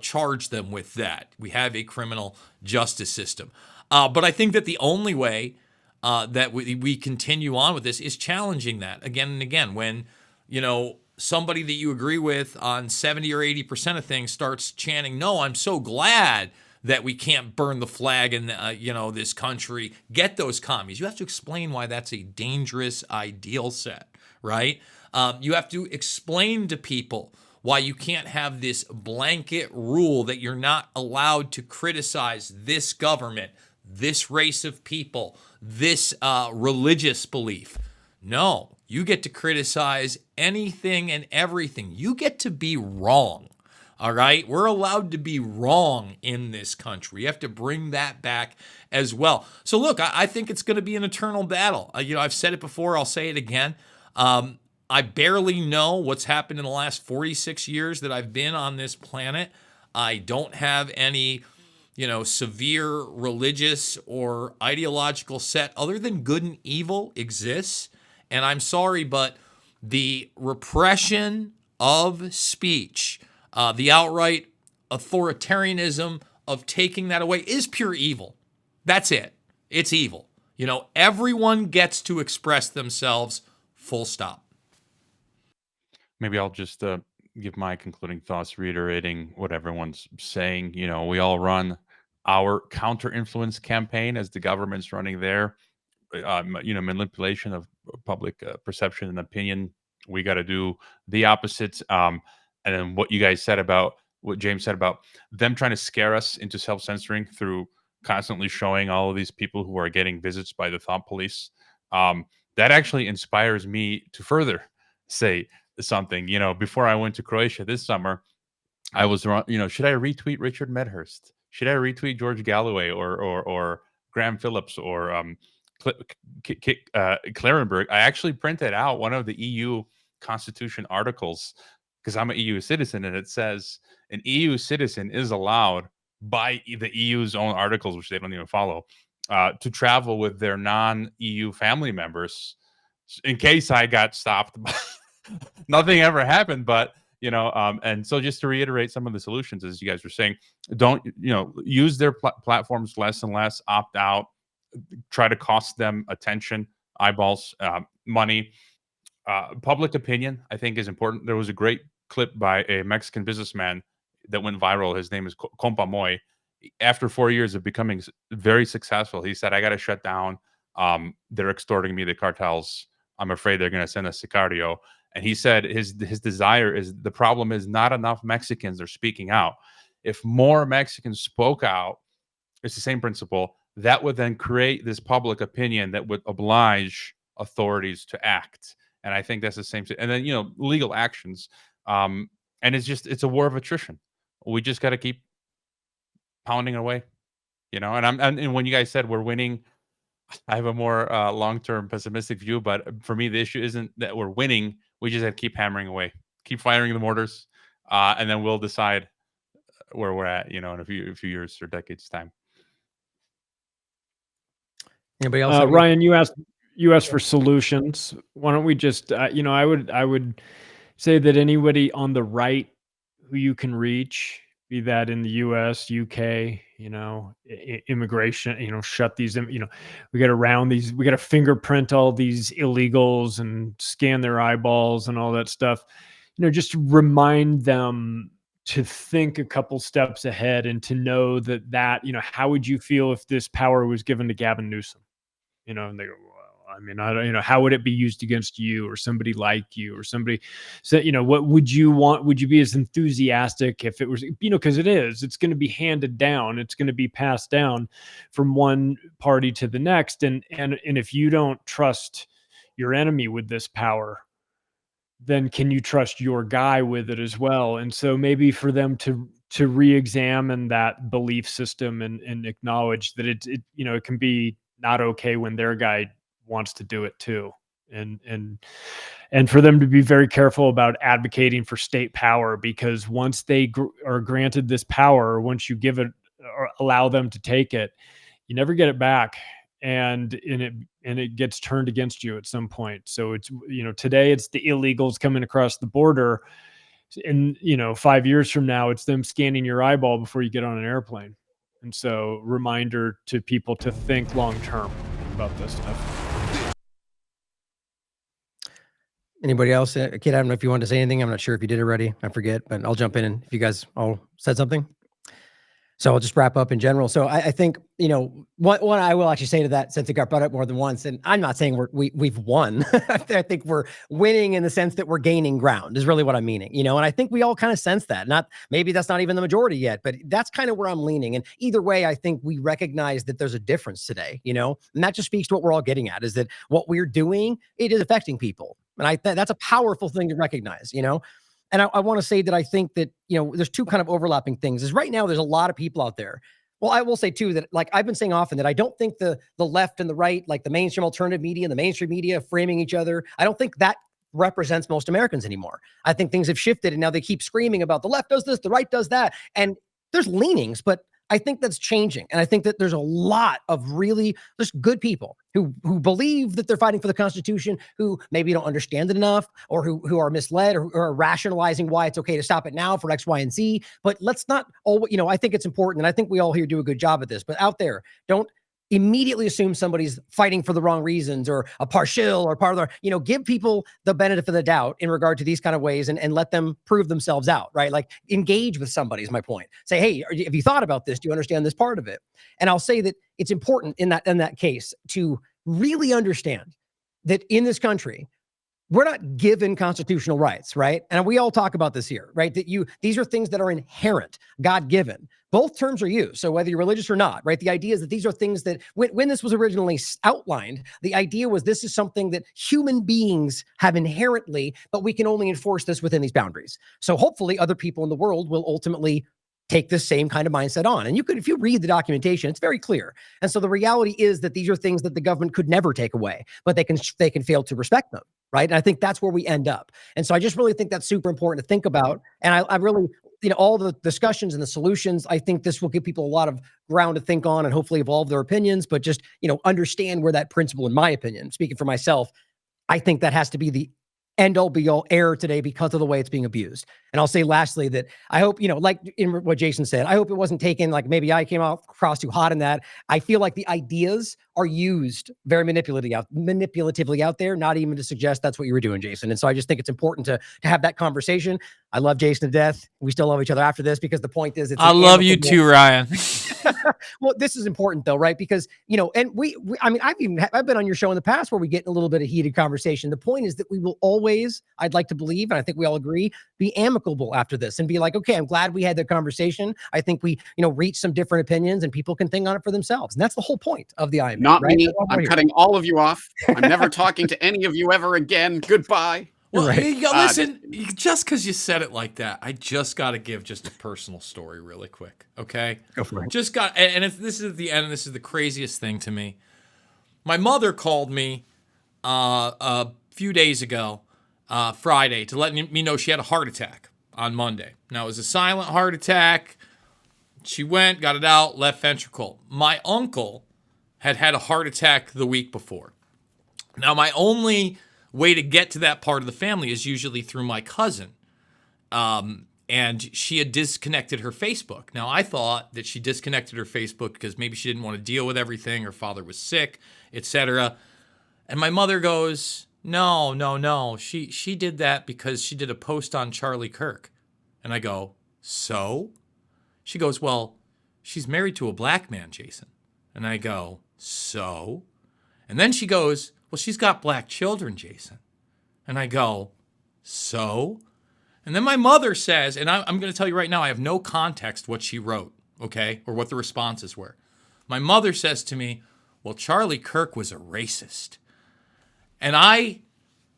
charge them with that. We have a criminal justice system. But I think that the only way that we continue on with this is challenging that again and again. When, somebody that you agree with on 70 or 80% of things starts chanting, no, I'm so glad that we can't burn the flag in, this country, get those commies. You have to explain why that's a dangerous ideal set, right? You have to explain to people why you can't have this blanket rule that you're not allowed to criticize this government, this race of people, this religious belief. No, you get to criticize anything and everything. You get to be wrong. All right? We're allowed to be wrong in this country. You have to bring that back as well. So look, I think it's going to be an eternal battle. I've said it before. I'll say it again. I barely know what's happened in the last 46 years that I've been on this planet. I don't have any severe religious or ideological set other than good and evil exists. And I'm sorry, but the repression of speech, the outright authoritarianism of taking that away is pure evil. That's it. It's evil. Everyone gets to express themselves, full stop. Maybe I'll just give my concluding thoughts, reiterating what everyone's saying. We all run our counter-influence campaign as the government's running their, manipulation of public perception and opinion. We got to do the opposite. And then what you guys said about what James said about them trying to scare us into self-censoring through constantly showing all of these people who are getting visits by the thought police. That actually inspires me to further say something. Before I went to Croatia this summer, I was, should I retweet Richard Medhurst? Should I retweet George Galloway or Graham Phillips or Clarenberg? I actually printed out one of the EU Constitution articles because I'm an EU citizen, and it says an EU citizen is allowed by the EU's own articles, which they don't even follow, to travel with their non-EU family members in case I got stopped. Nothing ever happened, but and so just to reiterate some of the solutions, as you guys were saying, don't use their platforms less and less, opt out, try to cost them attention, eyeballs, money. Public opinion, I think, is important. There was a great clip by a Mexican businessman that went viral. His name is Compa Moy. After 4 years of becoming very successful, he said, I got to shut down. They're extorting me, the cartels. I'm afraid they're going to send a sicario. And he said his desire is, the problem is not enough Mexicans are speaking out. If more Mexicans spoke out, it's the same principle, that would then create this public opinion that would oblige authorities to act. And I think that's the same thing. And then, legal actions. And it's a war of attrition. We just got to keep pounding away, and when you guys said we're winning, I have a more long-term pessimistic view, but for me, the issue isn't that we're winning. We just have to keep hammering away, keep firing the mortars, and then we'll decide where we're at, in a few years or decades time. Anybody else? Ryan, you asked for solutions. Why don't we just, I would say that anybody on the right who you can reach, be that in the US, UK, immigration, shut these, we got to round these, we got to fingerprint all these illegals and scan their eyeballs and all that stuff. Just remind them to think a couple steps ahead and to know that, how would you feel if this power was given to Gavin Newsom? And they go, well, I mean, I don't, how would it be used against you or somebody like you or somebody? So, what would you want? Would you be as enthusiastic if it was, because it's going to be handed down. It's going to be passed down from one party to the next. And if you don't trust your enemy with this power, then can you trust your guy with it as well? And so maybe for them to re-examine that belief system and acknowledge that it can be not okay when their guy wants to do it too. And for them to be very careful about advocating for state power, because once they are granted this power, once you give it or allow them to take it, you never get it back. And it gets turned against you at some point. So it's, today it's the illegals coming across the border, and 5 years from now, it's them scanning your eyeball before you get on an airplane. And so reminder to people to think long-term about this stuff. Anybody else? Kid, I don't know if you wanted to say anything. I'm not sure if you did already. I forget, but I'll jump in and if you guys all said something. So I'll just wrap up in general. So I think, what I will actually say to that, since it got brought up more than once, and I'm not saying we've won. I think we're winning in the sense that we're gaining ground is really what I'm meaning, and I think we all kind of sense that. Maybe that's not even the majority yet, but that's kind of where I'm leaning. And either way, I think we recognize that there's a difference today, and that just speaks to what we're all getting at, is that what we're doing, it is affecting people. And that's a powerful thing to recognize, And I want to say that I think that, there's two kind of overlapping things. Is right now there's a lot of people out there. Well, I will say too that, like I've been saying often, that I don't think the left and the right, like the mainstream alternative media and the mainstream media framing each other, I don't think that represents most Americans anymore. I think things have shifted and now they keep screaming about the left does this, the right does that. And there's leanings, but I think that's changing. And I think that there's a lot of really just good people who believe that they're fighting for the Constitution, who maybe don't understand it enough, or who are misled, or are rationalizing why it's okay to stop it now for X, Y, and Z. But let's not I think it's important, and I think we all here do a good job at this, but out there, don't immediately assume somebody's fighting for the wrong reasons or a partial or part of the, give people the benefit of the doubt in regard to these kind of ways and let them prove themselves out, right? Like engage with somebody is my point. Say, hey, have you thought about this? Do you understand this part of it? And I'll say that it's important in that case to really understand that in this country, we're not given constitutional rights, right? And we all talk about this here, right? That these are things that are inherent, God-given. Both terms are used. So whether you're religious or not, right? The idea is that these are things that when this was originally outlined, the idea was this is something that human beings have inherently, but we can only enforce this within these boundaries. So hopefully other people in the world will ultimately take this same kind of mindset on. And if you read the documentation, it's very clear. And so the reality is that these are things that the government could never take away, but they can fail to respect them. Right. And I think that's where we end up. And so I just really think that's super important to think about. And I really, all the discussions and the solutions, I think this will give people a lot of ground to think on and hopefully evolve their opinions, but just, understand where that principle, in my opinion, speaking for myself, I think that has to be the end all be all error today because of the way it's being abused. And I'll say lastly that I hope, like in what Jason said, I hope it wasn't taken like maybe I came across too hot in that. I feel like the ideas are used very manipulatively out there, not even to suggest that's what you were doing, Jason. And so I just think it's important to have that conversation. I love Jason to death. We still love each other after this because the point is, I love you too, Ryan. Well, this is important though, right? Because, and I've been on your show in the past where we get in a little bit of heated conversation. The point is that we will always, I'd like to believe, and I think we all agree, be amicable after this and be like, okay, I'm glad we had that conversation. I think we, reached some different opinions and people can think on it for themselves. And that's the whole point of the IMA. Not right? me. I'm cutting all of you off. I'm never talking to any of you ever again. Goodbye. Well, listen, just because you said it like that, I just got to give just a personal story really quick, okay? Go for it. This is at the end, and this is the craziest thing to me. My mother called me a few days ago, Friday, to let me know she had a heart attack on Monday. Now, it was a silent heart attack. She went, got it out, left ventricle. My uncle had a heart attack the week before. Now, my only way to get to that part of the family is usually through my cousin. And she had disconnected her Facebook. Now, I thought that she disconnected her Facebook because maybe she didn't want to deal with everything. Her father was sick, etc. And my mother goes, no. She did that because she did a post on Charlie Kirk. And I go, so? She goes, well, she's married to a black man, Jason. And I go, so? And then she goes, well, she's got black children, Jason. And I go, so? And then my mother says, and I'm going to tell you right now, I have no context what she wrote, okay, or what the responses were. My mother says to me, well, Charlie Kirk was a racist. And I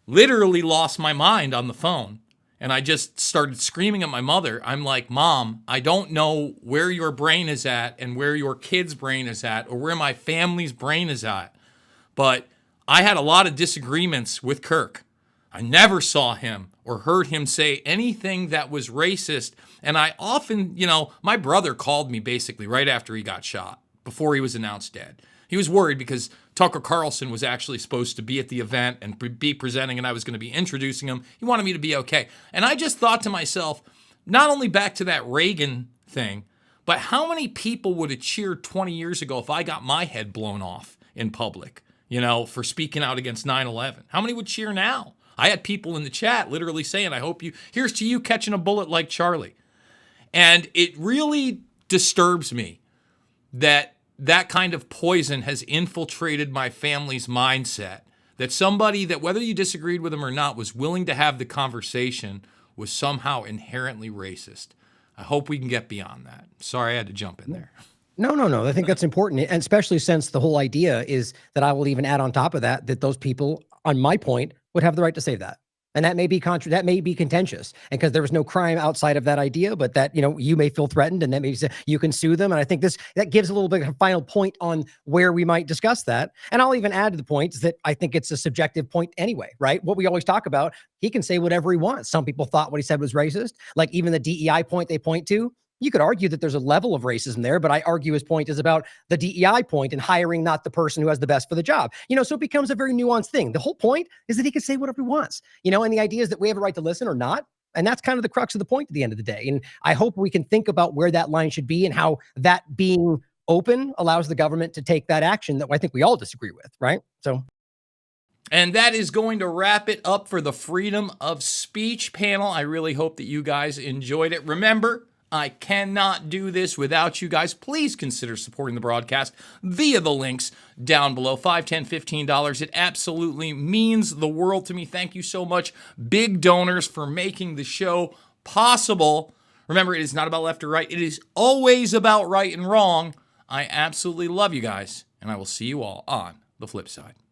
literally lost my mind on the phone. And I just started screaming at my mother. I'm like, Mom, I don't know where your brain is at and where your kid's brain is at or where my family's brain is at. But I had a lot of disagreements with Kirk. I never saw him or heard him say anything that was racist. And I often, my brother called me basically right after he got shot, before he was announced dead. He was worried because Tucker Carlson was actually supposed to be at the event and be presenting, and I was going to be introducing him. He wanted me to be okay. And I just thought to myself, not only back to that Reagan thing, but how many people would have cheered 20 years ago if I got my head blown off in public, for speaking out against 9/11? How many would cheer now? I had people in the chat literally saying, here's to you catching a bullet like Charlie. And it really disturbs me that kind of poison has infiltrated my family's mindset, that somebody that, whether you disagreed with them or not, was willing to have the conversation was somehow inherently racist. I hope we can get beyond that. Sorry I had to jump in there. No. I think that's important. And especially since the whole idea is that I will even add on top of that those people, on my point, would have the right to say that. And that may be contentious, and because there was no crime outside of that idea, but that, you may feel threatened, and that maybe you can sue them. And I think that gives a little bit of a final point on where we might discuss that. And I'll even add to the points that I think it's a subjective point anyway, right? What we always talk about, he can say whatever he wants. Some people thought what he said was racist. Like even the DEI point they point to, you could argue that there's a level of racism there, but I argue his point is about the DEI point and hiring not the person who has the best for the job. So it becomes a very nuanced thing. The whole point is that he can say whatever he wants, and the idea is that we have a right to listen or not. And that's kind of the crux of the point at the end of the day. And I hope we can think about where that line should be and how that being open allows the government to take that action that I think we all disagree with, right? So. And that is going to wrap it up for the Freedom of Speech panel. I really hope that you guys enjoyed it. Remember, I cannot do this without you guys. Please consider supporting the broadcast via the links down below. $5, $10, $15. It absolutely means the world to me. Thank you so much, big donors, for making the show possible. Remember, it is not about left or right. It is always about right and wrong. I absolutely love you guys, and I will see you all on the flip side.